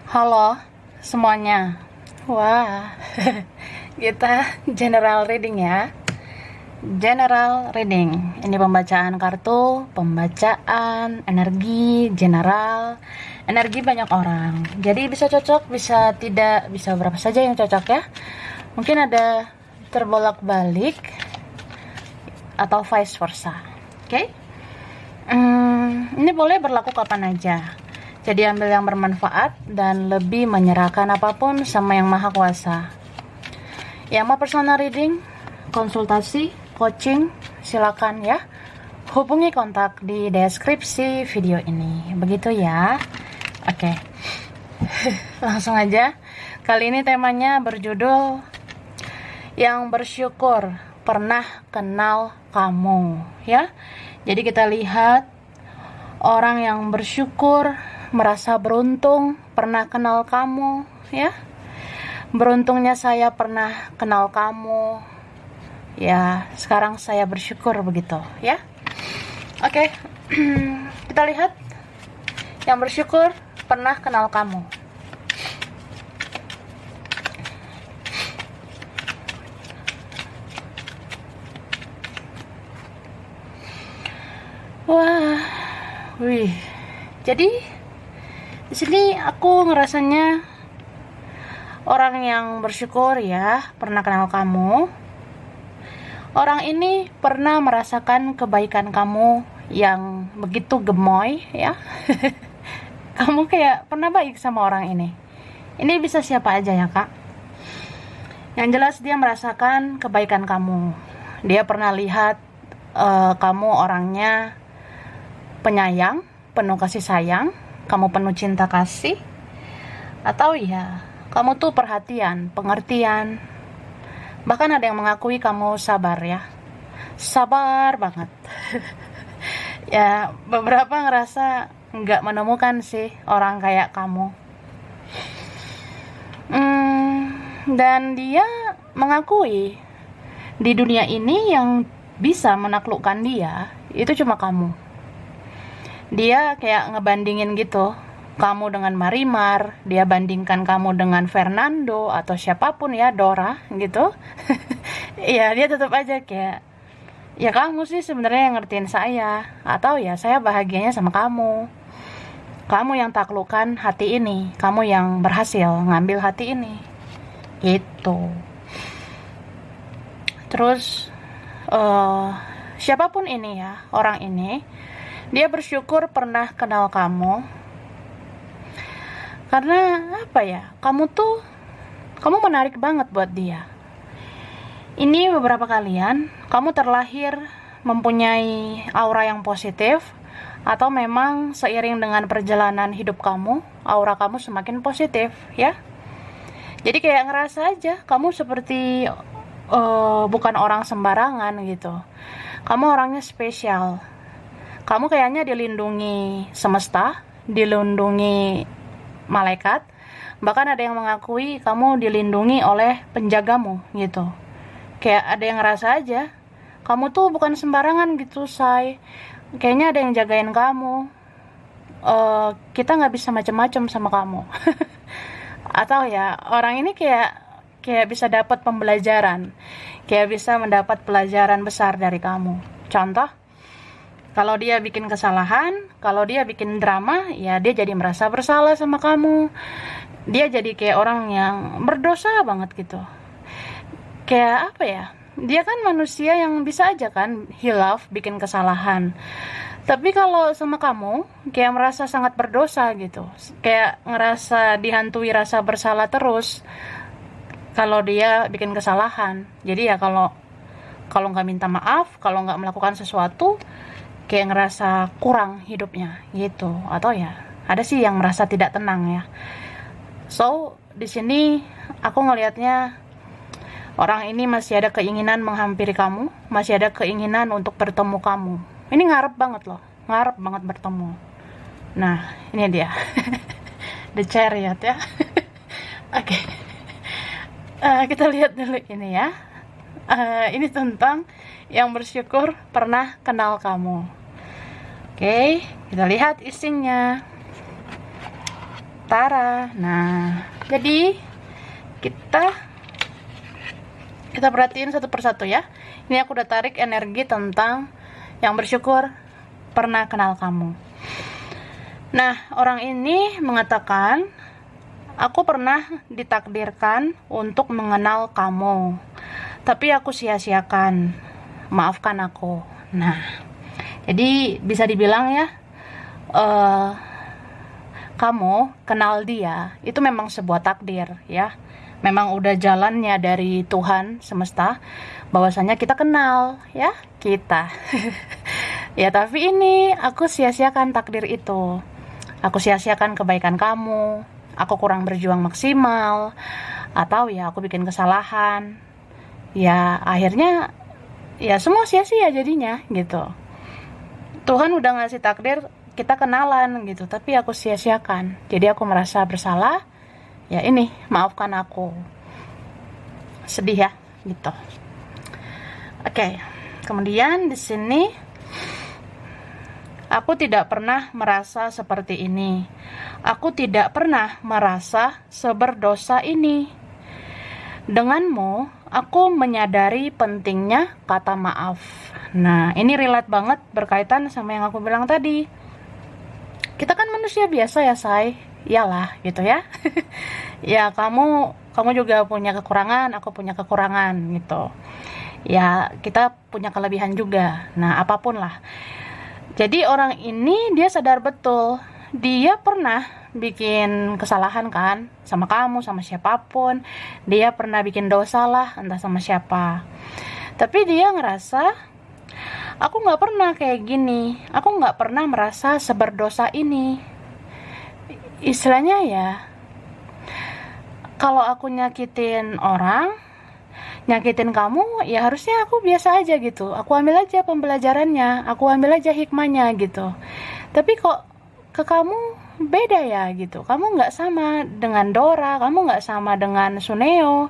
Halo semuanya. Wah, kita general reading ya. General reading. Ini pembacaan kartu, pembacaan energi general, energi banyak orang. Jadi bisa cocok, bisa tidak, bisa berapa saja yang cocok ya. Mungkin ada terbolak-balik atau vice versa. Oke? Ini boleh berlaku kapan aja. Jadi ambil yang bermanfaat dan lebih menyerahkan apapun sama Yang Maha Kuasa. Yang mau personal reading, konsultasi, coaching, silakan ya. Hubungi kontak di deskripsi video ini. Begitu ya. Oke. Langsung aja. Kali ini temanya berjudul Yang Bersyukur Pernah Kenal Kamu, ya. Jadi kita lihat orang yang bersyukur, merasa beruntung, pernah kenal kamu, ya. Beruntungnya saya pernah kenal kamu. Ya, sekarang saya bersyukur begitu, ya. Oke. Kita lihat yang bersyukur pernah kenal kamu. Wah. Wih. Jadi di sini aku ngerasanya orang yang bersyukur ya, pernah kenal kamu. Orang ini pernah merasakan kebaikan kamu yang begitu gemoy ya. Kamu kayak pernah baik sama orang ini. Ini bisa siapa aja ya, Kak. Yang jelas dia merasakan kebaikan kamu. Dia pernah lihat kamu orangnya penyayang, penuh kasih sayang, kamu penuh cinta kasih, atau ya kamu tuh perhatian, pengertian. Bahkan ada yang mengakui kamu sabar ya, sabar banget. Ya beberapa ngerasa nggak menemukan sih orang kayak kamu. Dan dia mengakui di dunia ini yang bisa menaklukkan dia itu cuma kamu. Dia kayak ngebandingin gitu, kamu dengan Marimar, dia bandingkan kamu dengan Fernando atau siapapun ya, Dora gitu. Ya dia tetap aja kayak, ya kamu sih sebenarnya yang ngertiin saya, atau ya saya bahagianya sama kamu. Kamu yang taklukkan hati ini, kamu yang berhasil ngambil hati ini, gitu. Terus siapapun ini ya, orang ini, dia bersyukur pernah kenal kamu. Karena apa ya? Kamu menarik banget buat dia. Ini beberapa kalian, kamu terlahir mempunyai aura yang positif, atau memang seiring dengan perjalanan hidup kamu, aura kamu semakin positif, ya. Jadi kayak ngerasa aja kamu seperti bukan orang sembarangan gitu. Kamu orangnya spesial. Kamu kayaknya dilindungi semesta, dilindungi malaikat, bahkan ada yang mengakui kamu dilindungi oleh penjagamu gitu. Kayak ada yang ngerasa aja kamu tuh bukan sembarangan gitu, say. Kayaknya ada yang jagain kamu. Kita nggak bisa macam-macam sama kamu. Atau ya orang ini kayak bisa dapat pembelajaran, kayak bisa mendapat pelajaran besar dari kamu. Contoh, kalau dia bikin kesalahan, kalau dia bikin drama, ya dia jadi merasa bersalah sama kamu. Dia jadi kayak orang yang berdosa banget gitu. Kayak apa ya? Dia kan manusia yang bisa aja kan hilaf, bikin kesalahan. Tapi kalau sama kamu, kayak merasa sangat berdosa gitu. Kayak ngerasa dihantui rasa bersalah terus kalau dia bikin kesalahan. Jadi ya kalau nggak minta maaf, kalau nggak melakukan sesuatu, kayak ngerasa kurang hidupnya gitu. Atau ya ada sih yang merasa tidak tenang ya. So di sini aku ngelihatnya orang ini masih ada keinginan menghampiri kamu, masih ada keinginan untuk bertemu kamu. Ini ngarep banget loh, ngarep banget bertemu. Nah ini dia. The Chariot ya. Oke. Kita lihat dulu ini ya. Ini tentang yang bersyukur pernah kenal kamu. Oke, kita lihat isinya. Tara. Nah, jadi kita perhatiin satu persatu ya. Ini aku udah tarik energi tentang yang bersyukur pernah kenal kamu. Nah, orang ini mengatakan, aku pernah ditakdirkan untuk mengenal kamu, tapi aku sia-siakan. Maafkan aku. Nah, jadi bisa dibilang ya, kamu kenal dia itu memang sebuah takdir ya. Memang udah jalannya dari Tuhan semesta bahwasanya kita kenal ya, kita. Ya, tapi ini aku sia-siakan takdir itu. Aku sia-siakan kebaikan kamu. Aku kurang berjuang maksimal, atau ya aku bikin kesalahan. Ya, akhirnya ya semua sia-sia jadinya gitu. Tuhan udah ngasih takdir kita kenalan gitu, tapi aku sia-siakan. Jadi aku merasa bersalah. Ya ini, maafkan aku. Sedih ya, gitu. Oke. Kemudian di sini aku tidak pernah merasa seperti ini. Aku tidak pernah merasa seberdosa ini. Denganmu, aku menyadari pentingnya kata maaf. Nah, ini relate banget berkaitan sama yang aku bilang tadi. Kita kan manusia biasa ya, say. Iyalah, gitu ya. Ya, kamu juga punya kekurangan, aku punya kekurangan, gitu. Ya, kita punya kelebihan juga. Nah, apapun lah. Jadi orang ini dia sadar betul. Dia pernah bikin kesalahan kan, sama kamu, sama siapapun. Dia pernah bikin dosa lah, entah sama siapa. Tapi dia ngerasa, aku gak pernah kayak gini. Aku gak pernah merasa seberdosa ini. Istilahnya ya, kalau aku nyakitin orang, nyakitin kamu, ya harusnya aku biasa aja gitu. Aku ambil aja pembelajarannya, aku ambil aja hikmahnya gitu. Tapi kok ke kamu beda ya gitu. Kamu gak sama dengan Dora, kamu gak sama dengan Suneo,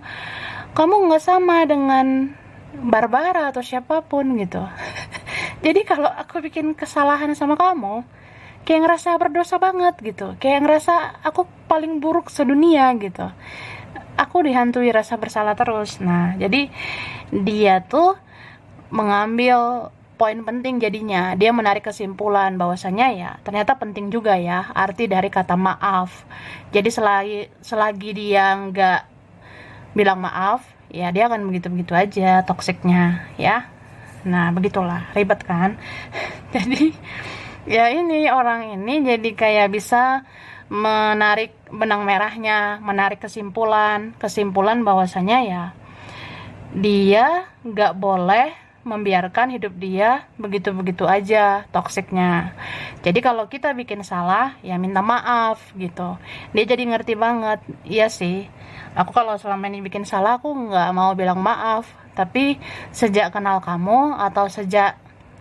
kamu gak sama dengan Barbara atau siapapun gitu. Jadi kalau aku bikin kesalahan sama kamu, kayak ngerasa berdosa banget gitu. Kayak ngerasa aku paling buruk sedunia gitu. Aku dihantui rasa bersalah terus. Nah, jadi dia tuh mengambil poin penting jadinya. Dia menarik kesimpulan bahwasanya ya ternyata penting juga ya arti dari kata maaf. Jadi selagi dia nggak bilang maaf, ya dia akan begitu-begitu aja toksiknya ya. Nah, begitulah, ribet kan. Jadi ya ini orang ini jadi kayak bisa menarik benang merahnya, menarik kesimpulan bahwasanya ya dia nggak boleh membiarkan hidup dia begitu-begitu aja toksiknya. Jadi kalau kita bikin salah ya minta maaf gitu. Dia jadi ngerti banget. Iya sih, aku kalau selama ini bikin salah aku nggak mau bilang maaf. Tapi sejak kenal kamu atau sejak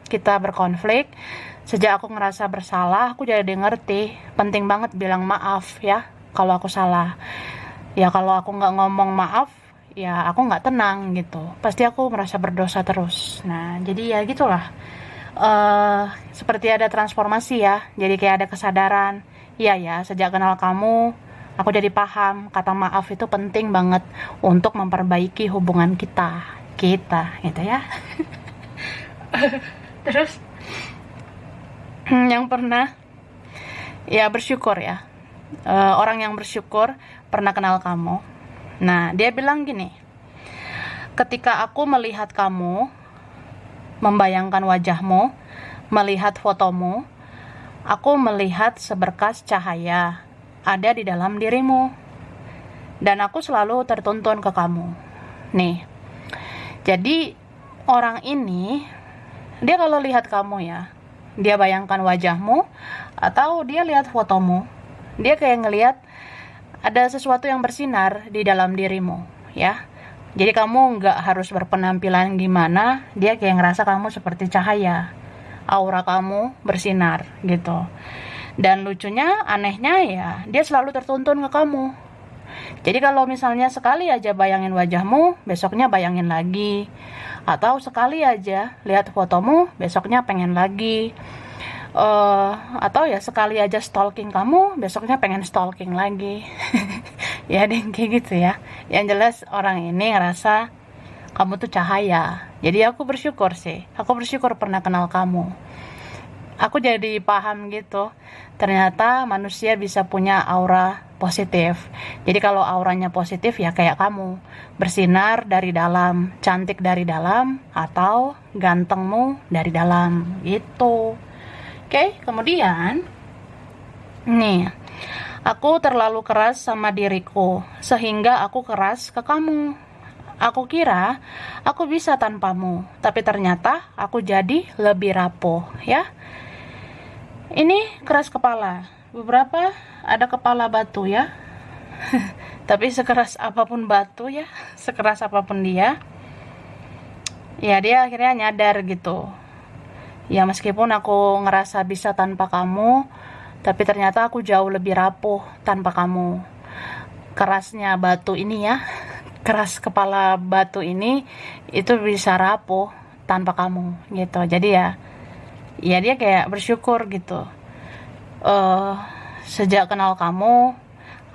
kita berkonflik, sejak aku ngerasa bersalah, aku jadi ngerti penting banget bilang maaf ya kalau aku salah. Ya kalau aku nggak ngomong maaf, ya aku nggak tenang gitu. Pasti aku merasa berdosa terus. Nah, jadi ya gitulah. Seperti ada transformasi ya. Jadi kayak ada kesadaran. Iya ya, sejak kenal kamu, aku jadi paham kata maaf itu penting banget untuk memperbaiki hubungan kita gitu ya. Terus yang pernah ya bersyukur ya, orang yang bersyukur pernah kenal kamu. Nah, dia bilang gini, ketika aku melihat kamu, membayangkan wajahmu, melihat fotomu, aku melihat seberkas cahaya ada di dalam dirimu, dan aku selalu tertuntun ke kamu. Nih, jadi orang ini, dia kalau lihat kamu ya, dia bayangkan wajahmu, atau dia lihat fotomu, dia kayak ngelihat ada sesuatu yang bersinar di dalam dirimu, ya. Jadi kamu nggak harus berpenampilan gimana, dia kayak ngerasa kamu seperti cahaya, aura kamu bersinar, gitu. Dan lucunya, anehnya ya, dia selalu tertuntun ke kamu. Jadi kalau misalnya sekali aja bayangin wajahmu, besoknya bayangin lagi. Atau sekali aja lihat fotomu, besoknya pengen lagi. Atau ya sekali aja stalking kamu, besoknya pengen stalking lagi. Ya deh kayak gitu ya. Yang jelas orang ini ngerasa kamu tuh cahaya. Jadi aku bersyukur sih. Aku bersyukur pernah kenal kamu. Aku jadi paham gitu. Ternyata manusia bisa punya aura positif. Jadi kalau auranya positif ya kayak kamu, bersinar dari dalam, cantik dari dalam, atau gantengmu dari dalam gitu. Oke, kemudian nih, aku terlalu keras sama diriku sehingga aku keras ke kamu. Aku kira aku bisa tanpamu, tapi ternyata aku jadi lebih rapuh ya. Ini keras kepala. Beberapa ada kepala batu ya. Tapi sekeras apapun batu ya, sekeras apapun dia, ya dia akhirnya nyadar gitu. Ya meskipun aku ngerasa bisa tanpa kamu, tapi ternyata aku jauh lebih rapuh tanpa kamu. Kerasnya batu ini ya, keras kepala batu ini itu bisa rapuh tanpa kamu gitu. Jadi ya dia kayak bersyukur gitu. Sejak kenal kamu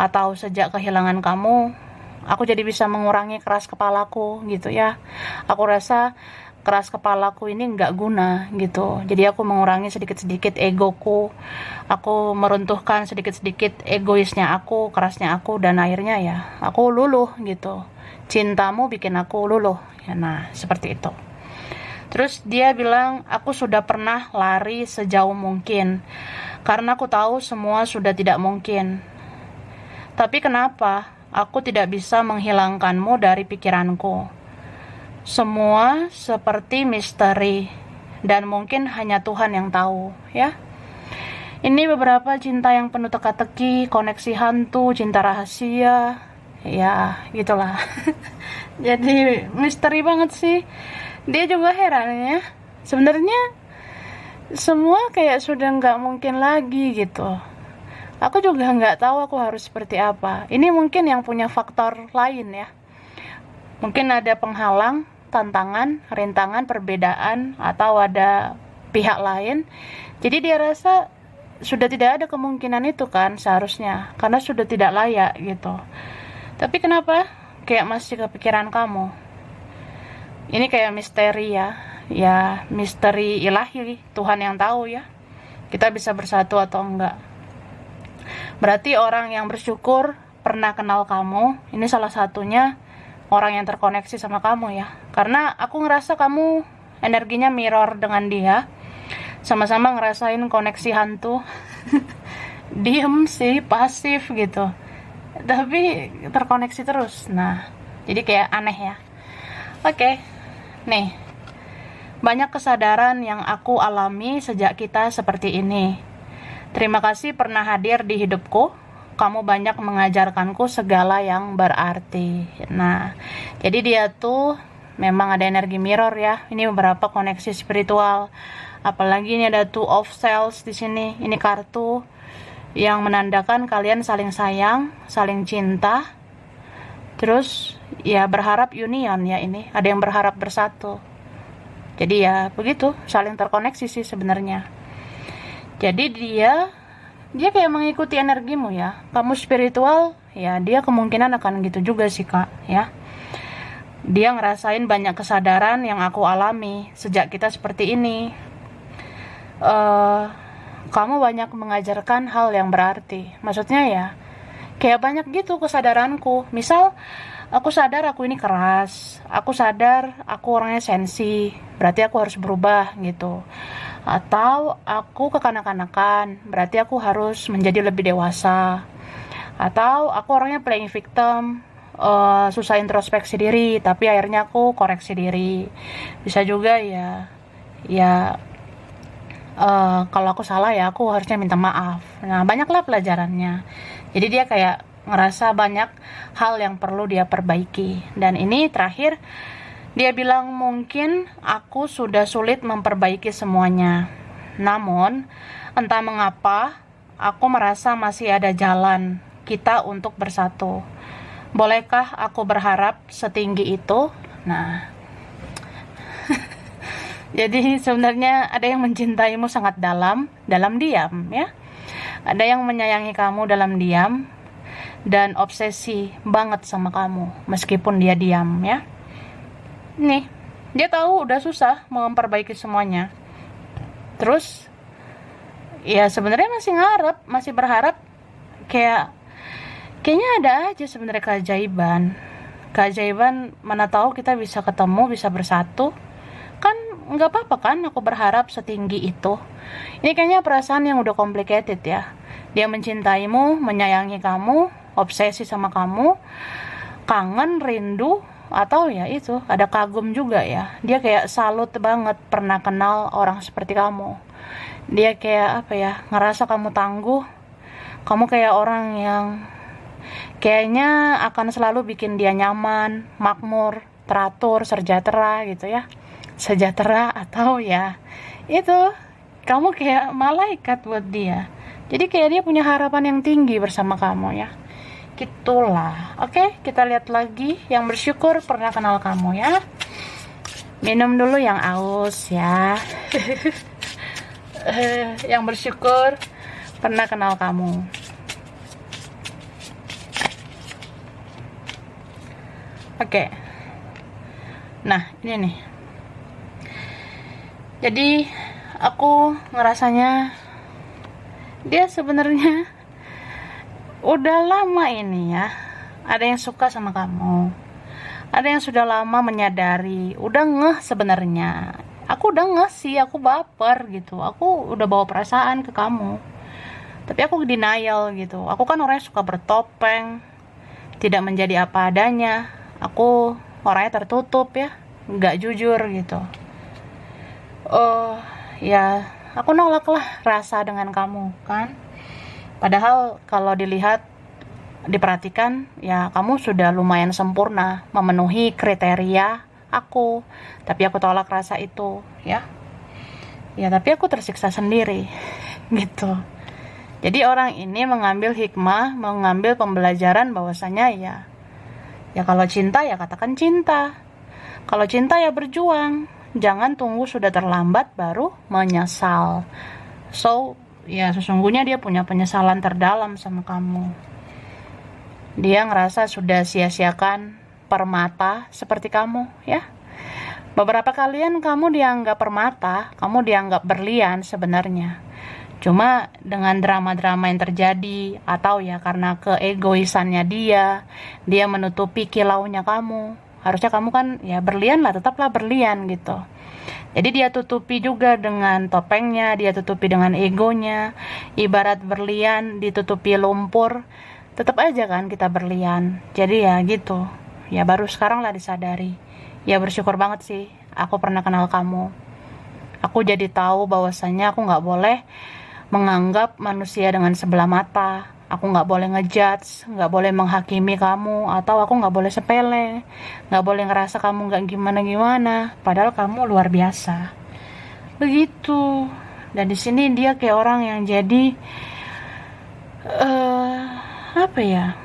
atau sejak kehilangan kamu, aku jadi bisa mengurangi keras kepalaku gitu ya. Aku rasa keras kepalaku ini nggak guna gitu. Jadi aku mengurangi sedikit-sedikit egoku. Aku meruntuhkan sedikit-sedikit egoisnya aku, kerasnya aku, dan akhirnya ya aku luluh gitu. Cintamu bikin aku luluh. Ya, nah, seperti itu. Terus dia bilang, aku sudah pernah lari sejauh mungkin, karena aku tahu semua sudah tidak mungkin. Tapi kenapa aku tidak bisa menghilangkanmu dari pikiranku? Semua seperti misteri, dan mungkin hanya Tuhan yang tahu, ya. Ini beberapa cinta yang penuh teka-teki, koneksi hantu, cinta rahasia, ya gitulah. Jadi misteri banget sih. Dia juga heran ya. Sebenarnya semua kayak sudah nggak mungkin lagi gitu. Aku juga nggak tahu aku harus seperti apa. Ini mungkin yang punya faktor lain ya. Mungkin ada penghalang, tantangan, rintangan, perbedaan, atau ada pihak lain. Jadi dia rasa sudah tidak ada kemungkinan itu kan seharusnya, karena sudah tidak layak gitu. Tapi kenapa kayak masih kepikiran kamu? Ini kayak misteri ya. Ya misteri ilahi, Tuhan yang tahu ya. Kita bisa bersatu atau enggak. Berarti orang yang bersyukur pernah kenal kamu, ini salah satunya orang yang terkoneksi sama kamu ya. Karena aku ngerasa kamu energinya mirror dengan dia. Sama-sama ngerasain koneksi hantu. Diem sih, pasif gitu. Tapi terkoneksi terus. Nah, jadi kayak aneh ya. Oke. Nih. Banyak kesadaran yang aku alami sejak kita seperti ini. Terima kasih pernah hadir di hidupku. Kamu banyak mengajarkanku segala yang berarti. Nah, jadi dia tuh memang ada energi mirror ya. Ini beberapa koneksi spiritual. Apalagi ini ada two of sales di sini. Ini kartu yang menandakan kalian saling sayang, saling cinta. Terus ya berharap union ya ini. Ada yang berharap bersatu. Jadi ya begitu, saling terkoneksi sih sebenarnya. Jadi dia kayak mengikuti energimu ya. Kamu spiritual, ya dia kemungkinan akan gitu juga sih kak ya. Dia ngerasain banyak kesadaran yang aku alami sejak kita seperti ini. Kamu banyak mengajarkan hal yang berarti. Maksudnya ya, kayak banyak gitu kesadaranku. Misal, aku sadar aku ini keras. Aku sadar aku orangnya sensi. Berarti aku harus berubah gitu. Atau aku kekanak-kanakan. Berarti aku harus menjadi lebih dewasa. Atau aku orangnya playing victim. Susah introspeksi diri. Tapi akhirnya aku koreksi diri. Bisa juga ya kalau aku salah ya aku harusnya minta maaf. Nah banyaklah pelajarannya. Jadi dia kayak ngerasa banyak hal yang perlu dia perbaiki. Dan ini terakhir dia bilang mungkin aku sudah sulit memperbaiki semuanya. Namun entah mengapa aku merasa masih ada jalan kita untuk bersatu. Bolehkah aku berharap setinggi itu? Nah Jadi sebenarnya ada yang mencintaimu sangat dalam, dalam diam ya. Ada yang menyayangi kamu dalam diam dan obsesi banget sama kamu meskipun dia diam ya. Nih, dia tahu udah susah memperbaiki semuanya. Terus ya sebenarnya masih ngarep, masih berharap kayaknya ada aja sebenarnya keajaiban. Mana tahu kita bisa ketemu, bisa bersatu. Kan nggak apa-apa kan aku berharap setinggi itu. Ini kayaknya perasaan yang udah complicated ya. Dia mencintaimu, menyayangi kamu, obsesi sama kamu, kangen, rindu, atau ya itu ada kagum juga ya. Dia kayak salut banget pernah kenal orang seperti kamu. Dia kayak apa ya, ngerasa kamu tangguh, kamu kayak orang yang kayaknya akan selalu bikin dia nyaman, makmur, teratur, sejahtera gitu ya. Sejahtera atau ya itu kamu kayak malaikat buat dia. Jadi kayak dia punya harapan yang tinggi bersama kamu ya. Gitulah. Oke, kita lihat lagi yang bersyukur pernah kenal kamu ya. Minum dulu yang aus ya. Yang bersyukur pernah kenal kamu. Oke. Nah, ini nih. Jadi aku ngerasanya dia sebenarnya udah lama ini ya. Ada yang suka sama kamu. Ada yang sudah lama menyadari, udah ngeh sebenarnya. Aku udah ngeh sih, aku baper gitu. Aku udah bawa perasaan ke kamu. Tapi aku denial gitu. Aku kan orangnya suka bertopeng, tidak menjadi apa adanya. Aku orangnya tertutup ya, nggak jujur gitu. Ya aku nolak lah rasa dengan kamu kan. Padahal kalau dilihat, diperhatikan ya kamu sudah lumayan sempurna memenuhi kriteria aku. Tapi aku tolak rasa itu ya. Ya tapi aku tersiksa sendiri gitu. Jadi orang ini mengambil hikmah, mengambil pembelajaran bahwasanya ya kalau cinta ya katakan cinta. Kalau cinta ya berjuang. Jangan tunggu sudah terlambat baru menyesal. So, ya sesungguhnya dia punya penyesalan terdalam sama kamu. Dia ngerasa sudah sia-siakan permata seperti kamu, ya. Beberapa kalian kamu dianggap permata, kamu dianggap berlian sebenarnya. Cuma dengan drama-drama yang terjadi, atau ya karena keegoisannya dia menutupi kilaunya kamu. Harusnya kamu kan ya berlian lah, tetaplah berlian gitu. Jadi dia tutupi juga dengan topengnya, dia tutupi dengan egonya. Ibarat berlian ditutupi lumpur, tetap aja kan kita berlian. Jadi ya gitu. Ya baru sekarang lah disadari. Ya bersyukur banget sih aku pernah kenal kamu. Aku jadi tahu bahwasannya aku gak boleh menganggap manusia dengan sebelah mata. Aku gak boleh ngejudge, gak boleh menghakimi kamu, atau aku gak boleh sepele, gak boleh ngerasa kamu gak gimana-gimana, padahal kamu luar biasa. Begitu. Dan di sini dia kayak orang yang jadi apa ya?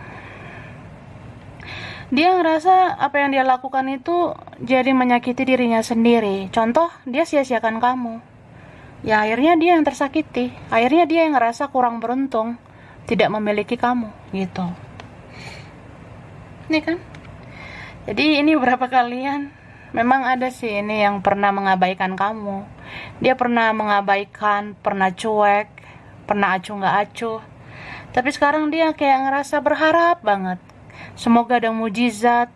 Dia ngerasa apa yang dia lakukan itu jadi menyakiti dirinya sendiri. Contoh, dia sia-siakan kamu. Ya akhirnya dia yang tersakiti. Akhirnya dia yang ngerasa kurang beruntung tidak memiliki kamu gitu. Ini kan. Jadi ini beberapa kalian memang ada sih ini yang pernah mengabaikan kamu. Dia pernah mengabaikan, pernah cuek, pernah acuh gak acuh. Tapi sekarang dia kayak ngerasa berharap banget. Semoga ada mujizat.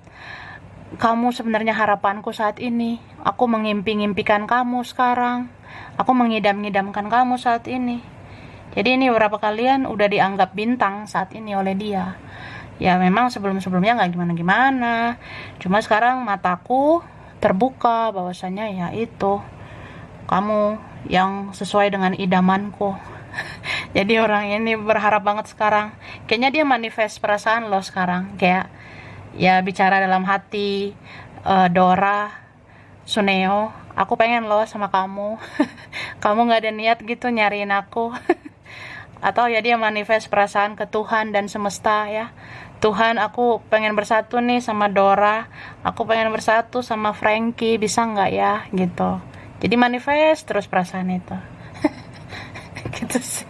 Kamu sebenarnya harapanku saat ini. Aku mengimpi-ngimpikan kamu sekarang. Aku mengidam-ngidamkan kamu saat ini. Jadi ini beberapa kalian udah dianggap bintang saat ini oleh dia. Ya memang sebelum-sebelumnya gak gimana-gimana. Cuma sekarang mataku terbuka bahwasanya ya itu. Kamu yang sesuai dengan idamanku. Jadi orang ini berharap banget sekarang. Kayaknya dia manifest perasaan lo sekarang. Kayak ya bicara dalam hati, Dora, Suneo, aku pengen lo sama kamu. Kamu gak ada niat gitu nyariin aku. Atau ya dia manifest perasaan ke Tuhan dan semesta ya. Tuhan, aku pengen bersatu nih sama Dora. Aku pengen bersatu sama Frankie, bisa nggak ya gitu. Jadi manifest terus perasaan itu. Gitu sih.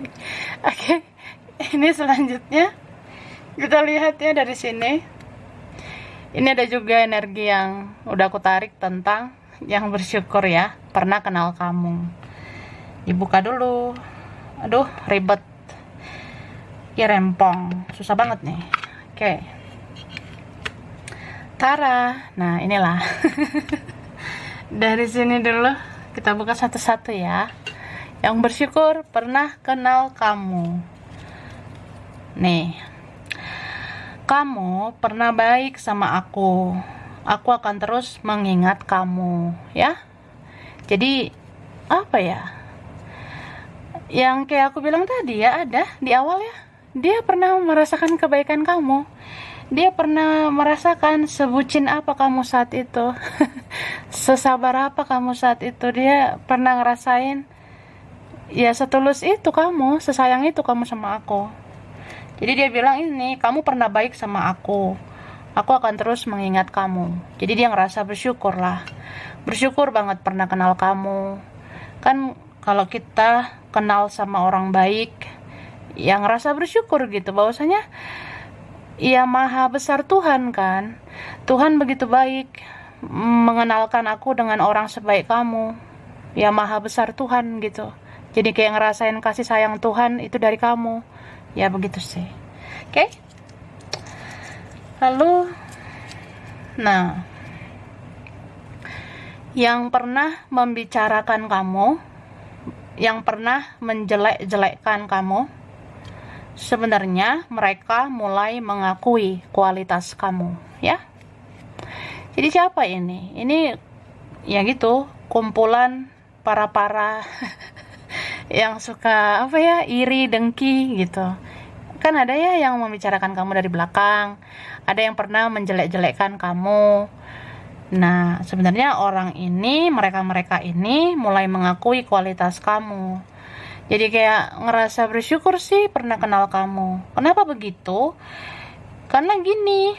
Oke, ini selanjutnya kita lihat ya dari sini. Ini ada juga energi yang udah aku tarik tentang yang bersyukur ya, pernah kenal kamu. Dibuka dulu. Aduh, ribet. Ya rempong, susah banget nih. Oke. Tara. Nah, inilah. Dari sini dulu kita buka satu-satu ya. Yang bersyukur pernah kenal kamu. Nih. Kamu pernah baik sama aku. Aku akan terus mengingat kamu, ya. Jadi apa ya? Yang kayak aku bilang tadi ya, ada di awal ya. Dia pernah merasakan kebaikan kamu. Dia pernah merasakan sebucin apa kamu saat itu. Sesabar apa kamu saat itu. Dia pernah ngerasain ya setulus itu kamu, sesayang itu kamu sama aku. Jadi dia bilang ini, kamu pernah baik sama aku. Aku akan terus mengingat kamu. Jadi dia ngerasa bersyukur lah. Bersyukur banget pernah kenal kamu. Kan kalau kita kenal sama orang baik, yang ngerasa bersyukur gitu bahwasanya ya maha besar Tuhan kan. Tuhan begitu baik mengenalkan aku dengan orang sebaik kamu. Ya maha besar Tuhan gitu. Jadi kayak ngerasain kasih sayang Tuhan itu dari kamu. Ya begitu sih. Oke. Lalu nah, yang pernah membicarakan kamu, yang pernah menjelek-jelekkan kamu, sebenarnya mereka mulai mengakui kualitas kamu, ya. Jadi siapa ini? Ini ya gitu, kumpulan para yang suka apa ya, iri, dengki gitu. Kan ada ya yang membicarakan kamu dari belakang, ada yang pernah menjelek-jelekkan kamu. Nah, sebenarnya orang ini, mereka-mereka ini mulai mengakui kualitas kamu. Jadi kayak ngerasa bersyukur sih pernah kenal kamu. Kenapa begitu? Karena gini,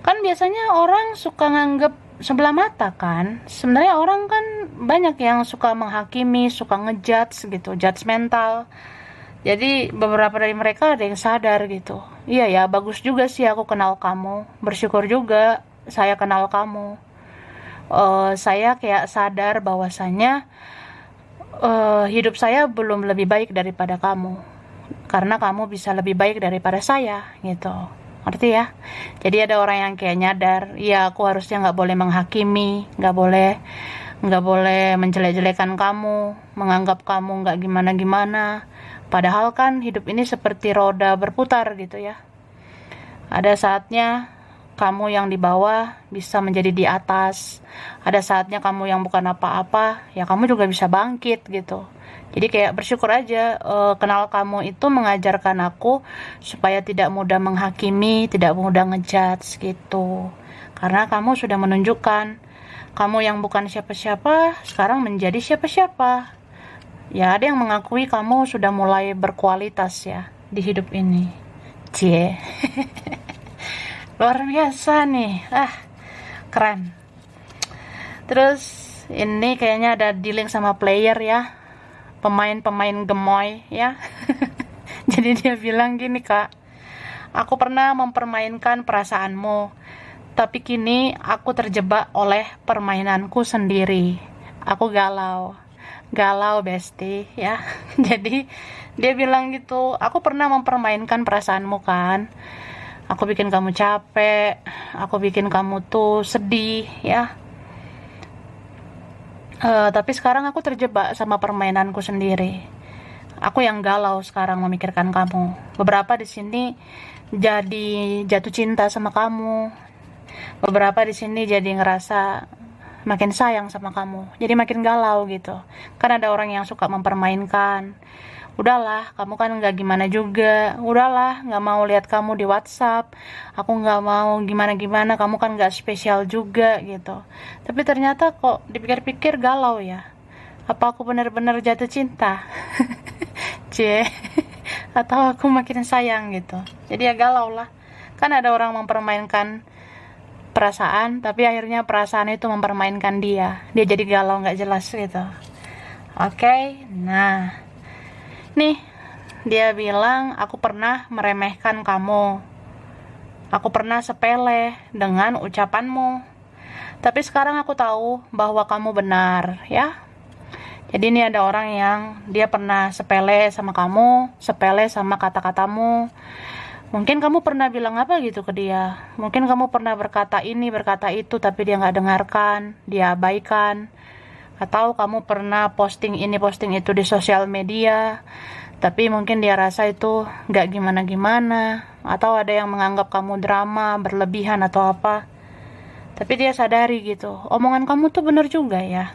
kan biasanya orang suka nganggep sebelah mata kan. Sebenarnya orang kan banyak yang suka menghakimi, suka ngejudge gitu, judgmental. Jadi beberapa dari mereka ada yang sadar gitu. Iya ya, bagus juga sih aku kenal kamu. Bersyukur juga saya kenal kamu. Saya kayak sadar bahwasanya hidup saya belum lebih baik daripada kamu, karena kamu bisa lebih baik daripada saya gitu, ngerti ya? Jadi ada orang yang kayak nyadar, ya aku harusnya nggak boleh menghakimi, nggak boleh menjelek-jelekan kamu, menganggap kamu nggak gimana-gimana, padahal kan hidup ini seperti roda berputar gitu ya. Ada saatnya kamu yang di bawah bisa menjadi di atas. Ada saatnya kamu yang bukan apa-apa, ya kamu juga bisa bangkit gitu. Jadi kayak bersyukur aja, kenal kamu itu mengajarkan aku supaya tidak mudah menghakimi, tidak mudah ngejudge gitu. Karena kamu sudah menunjukkan, kamu yang bukan siapa-siapa, sekarang menjadi siapa-siapa. Ya ada yang mengakui kamu sudah mulai berkualitas ya di hidup ini. Cie. Luar biasa nih, keren. Terus ini kayaknya ada dealing sama player ya, pemain-pemain gemoy ya. Jadi dia bilang gini, Kak, aku pernah mempermainkan perasaanmu, tapi kini aku terjebak oleh permainanku sendiri. Aku galau bestie ya. Jadi dia bilang gitu, aku pernah mempermainkan perasaanmu kan. Aku bikin kamu capek, aku bikin kamu tuh sedih ya. Tapi sekarang aku terjebak sama permainanku sendiri. Aku yang galau sekarang memikirkan kamu. Beberapa di sini jadi jatuh cinta sama kamu. Beberapa di sini jadi ngerasa makin sayang sama kamu. Jadi makin galau gitu. Kan ada orang yang suka mempermainkan. Udahlah, kamu kan nggak gimana juga. Udahlah, nggak mau lihat kamu di WhatsApp. Aku nggak mau gimana-gimana. Kamu kan nggak spesial juga gitu. Tapi ternyata kok dipikir-pikir galau ya. Apa aku benar-benar jatuh cinta? Cie. Atau aku makin sayang gitu. Jadi ya galau lah. Kan ada orang mempermainkan perasaan, tapi akhirnya perasaan itu mempermainkan dia jadi galau nggak jelas gitu. Oke, nah nih dia bilang, aku pernah meremehkan kamu, aku pernah sepele dengan ucapanmu, tapi sekarang aku tahu bahwa kamu benar ya. Jadi ini ada orang yang dia pernah sepele sama kamu, sepele sama kata-katamu. Mungkin kamu pernah bilang apa gitu ke dia. Mungkin kamu pernah berkata ini, berkata itu, tapi dia nggak dengarkan, dia abaikan. Atau kamu pernah posting ini, posting itu di sosial media, tapi mungkin dia rasa itu nggak gimana-gimana. Atau ada yang menganggap kamu drama, berlebihan atau apa. Tapi dia sadari gitu, omongan kamu tuh bener juga ya.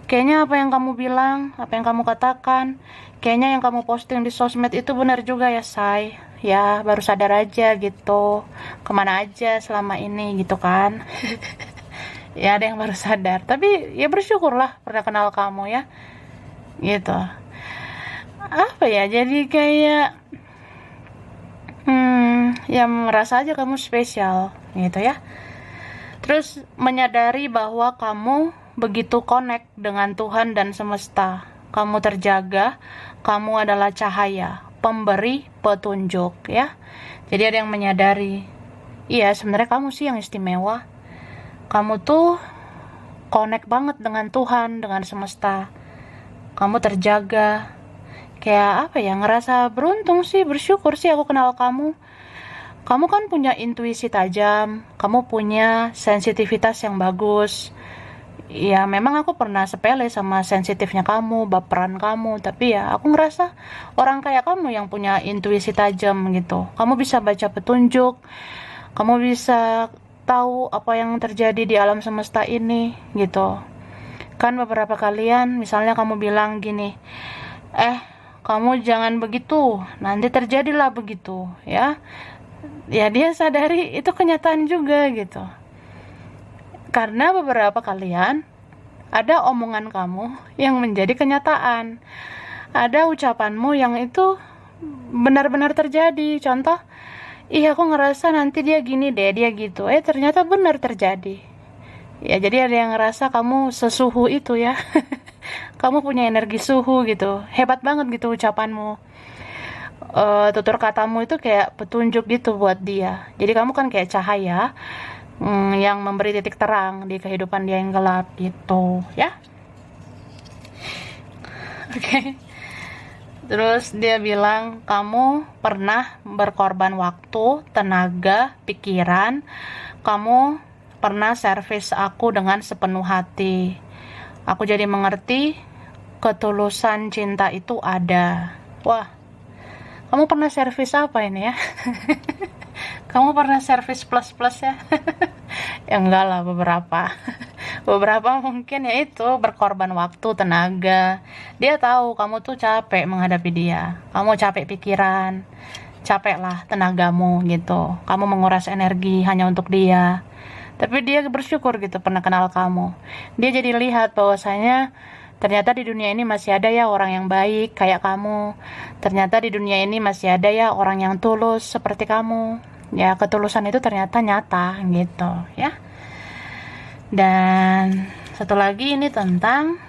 Kayaknya apa yang kamu bilang, apa yang kamu katakan, kayaknya yang kamu posting di sosmed itu benar juga ya, say. Ya, baru sadar aja gitu. Kemana aja selama ini gitu kan. Ya, ada yang baru sadar. Tapi ya bersyukurlah pernah kenal kamu ya. Gitu. Apa ya, jadi kayak ya merasa aja kamu spesial gitu ya. Terus menyadari bahwa kamu begitu connect dengan Tuhan dan semesta. Kamu terjaga, kamu adalah cahaya, pemberi petunjuk ya. Jadi ada yang menyadari, iya sebenarnya kamu sih yang istimewa. Kamu tuh connect banget dengan Tuhan, dengan semesta. Kamu terjaga. Kayak apa ya, ngerasa beruntung sih, bersyukur sih aku kenal kamu. Kamu kan punya intuisi tajam, kamu punya sensitivitas yang bagus. Ya memang aku pernah sepele sama sensitifnya kamu, baperan kamu, tapi ya aku ngerasa orang kayak kamu yang punya intuisi tajam gitu. Kamu bisa baca petunjuk, kamu bisa tahu apa yang terjadi di alam semesta ini gitu. Kan beberapa kalian misalnya kamu bilang gini, kamu jangan begitu, nanti terjadilah begitu ya. Ya dia sadari itu kenyataan juga gitu. Karena beberapa kalian ada omongan kamu yang menjadi kenyataan. Ada ucapanmu yang itu benar-benar terjadi. Contoh, aku ngerasa nanti dia gini deh, dia gitu. Ternyata benar terjadi. Ya jadi ada yang ngerasa kamu sesuhu itu ya. Kamu punya energi suhu gitu. Hebat banget gitu ucapanmu. Tutur katamu itu kayak petunjuk gitu buat dia. Jadi kamu kan kayak cahaya yang memberi titik terang di kehidupan dia yang gelap gitu ya. Oke. Terus dia bilang, kamu pernah berkorban waktu, tenaga, pikiran. Kamu pernah servis aku dengan sepenuh hati. Aku jadi mengerti ketulusan cinta itu ada. Wah, kamu pernah servis apa ini ya? Kamu pernah servis plus-plus ya? Ya enggak lah, beberapa mungkin ya itu berkorban waktu, tenaga. Dia tahu kamu tuh capek menghadapi dia, kamu capek pikiran, capek lah tenagamu gitu, kamu menguras energi hanya untuk dia. Tapi dia bersyukur gitu pernah kenal kamu. Dia jadi lihat bahwasanya ternyata di dunia ini masih ada ya orang yang baik kayak kamu. Ternyata di dunia ini masih ada ya orang yang tulus seperti kamu. Ya ketulusan itu ternyata nyata gitu ya. Dan satu lagi ini tentang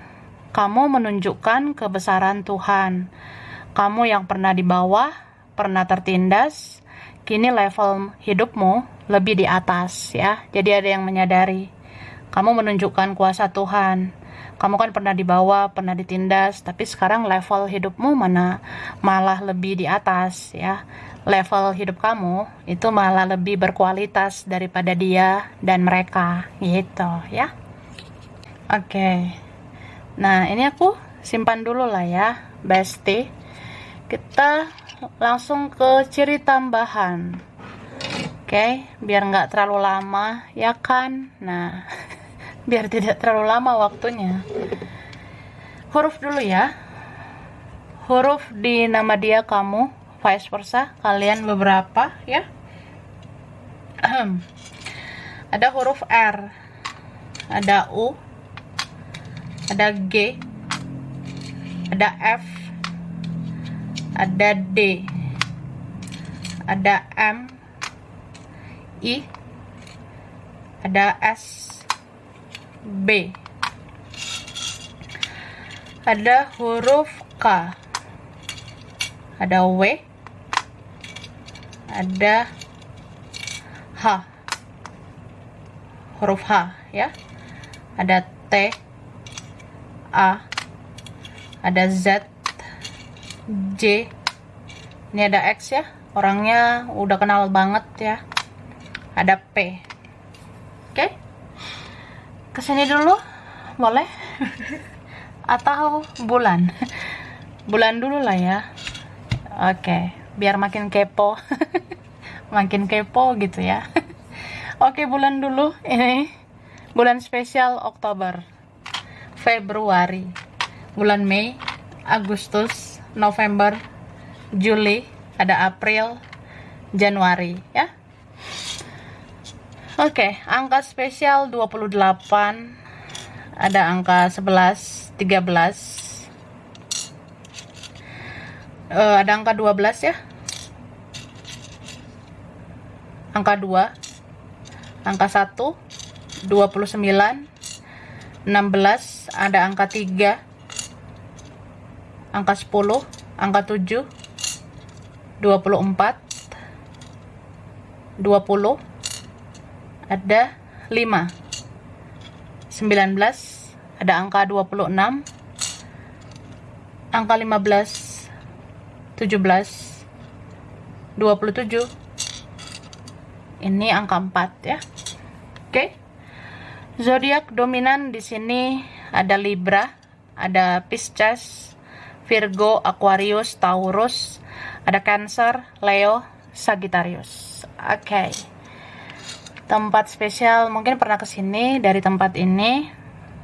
kamu menunjukkan kebesaran Tuhan. Kamu yang pernah di bawah, pernah tertindas, kini level hidupmu lebih di atas ya. Jadi ada yang menyadari kamu menunjukkan kuasa Tuhan. Kamu kan pernah di bawah, pernah ditindas, tapi sekarang level hidupmu malah lebih di atas ya. Level hidup kamu itu malah lebih berkualitas daripada dia dan mereka gitu ya. Oke. Nah, ini aku simpan dulu lah ya, bestie. Kita langsung ke ciri tambahan. Oke, biar nggak terlalu lama ya kan. Nah, biar tidak terlalu lama waktunya. Huruf dulu ya. Huruf di nama dia kamu, vice versa, kalian beberapa ya. Ada huruf R, ada U, ada G, ada F, ada D, ada M, I, ada S, B, ada huruf K, ada W, ada H, huruf H ya, ada T, A, ada Z, J, ini ada X ya, orangnya udah kenal banget ya, ada P. Oke, kesini dulu boleh? Atau bulan? Bulan dulu lah ya. Oke, biar makin kepo. Makin kepo gitu ya. Oke, bulan dulu. Ini bulan spesial Oktober, Februari, bulan Mei, Agustus, November, Juli, ada April, Januari ya. Oke, angka spesial 28, ada angka 11, 13, ada angka 12 ya, angka 2, angka 1, 29, 16, ada angka 3, angka 10, angka 7, 24, 20, ada 5, 19, ada angka 26, angka 15, 17, 27, ini angka 4 ya. Oke. Zodiak dominan di sini ada Libra, ada Pisces, Virgo, Aquarius, Taurus, ada Cancer, Leo, Sagittarius. Oke. Tempat spesial, mungkin pernah kesini dari tempat ini,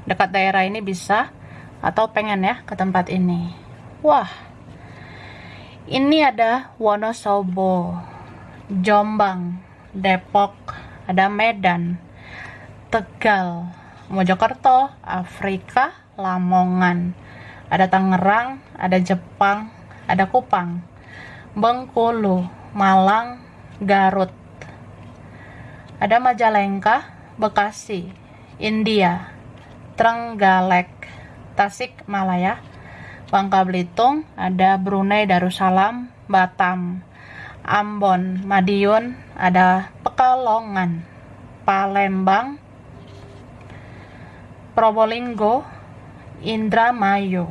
dekat daerah ini bisa, atau pengen ya ke tempat ini. Wah, ini ada Wonosobo, Jombang, Depok, ada Medan, Tegal, Mojokerto, Afrika, Lamongan, ada Tangerang, ada Jepang, ada Kupang, Bengkulu, Malang, Garut, ada Majalengka, Bekasi, India, Trenggalek, Tasikmalaya, Bangka Belitung, ada Brunei Darussalam, Batam, Ambon, Madiun, ada Pekalongan, Palembang, Probolinggo, Indramayu,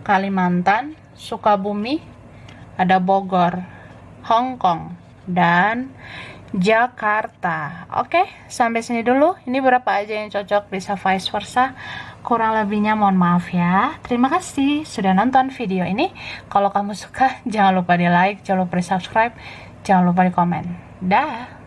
Kalimantan, Sukabumi, ada Bogor, Hong Kong, dan Jakarta. Oke, sampai sini dulu. Ini berapa aja yang cocok, bisa vice versa. Kurang lebihnya mohon maaf ya. Terima kasih sudah nonton video ini. Kalau kamu suka, jangan lupa di like, jangan lupa di subscribe, jangan lupa di komen. Dah.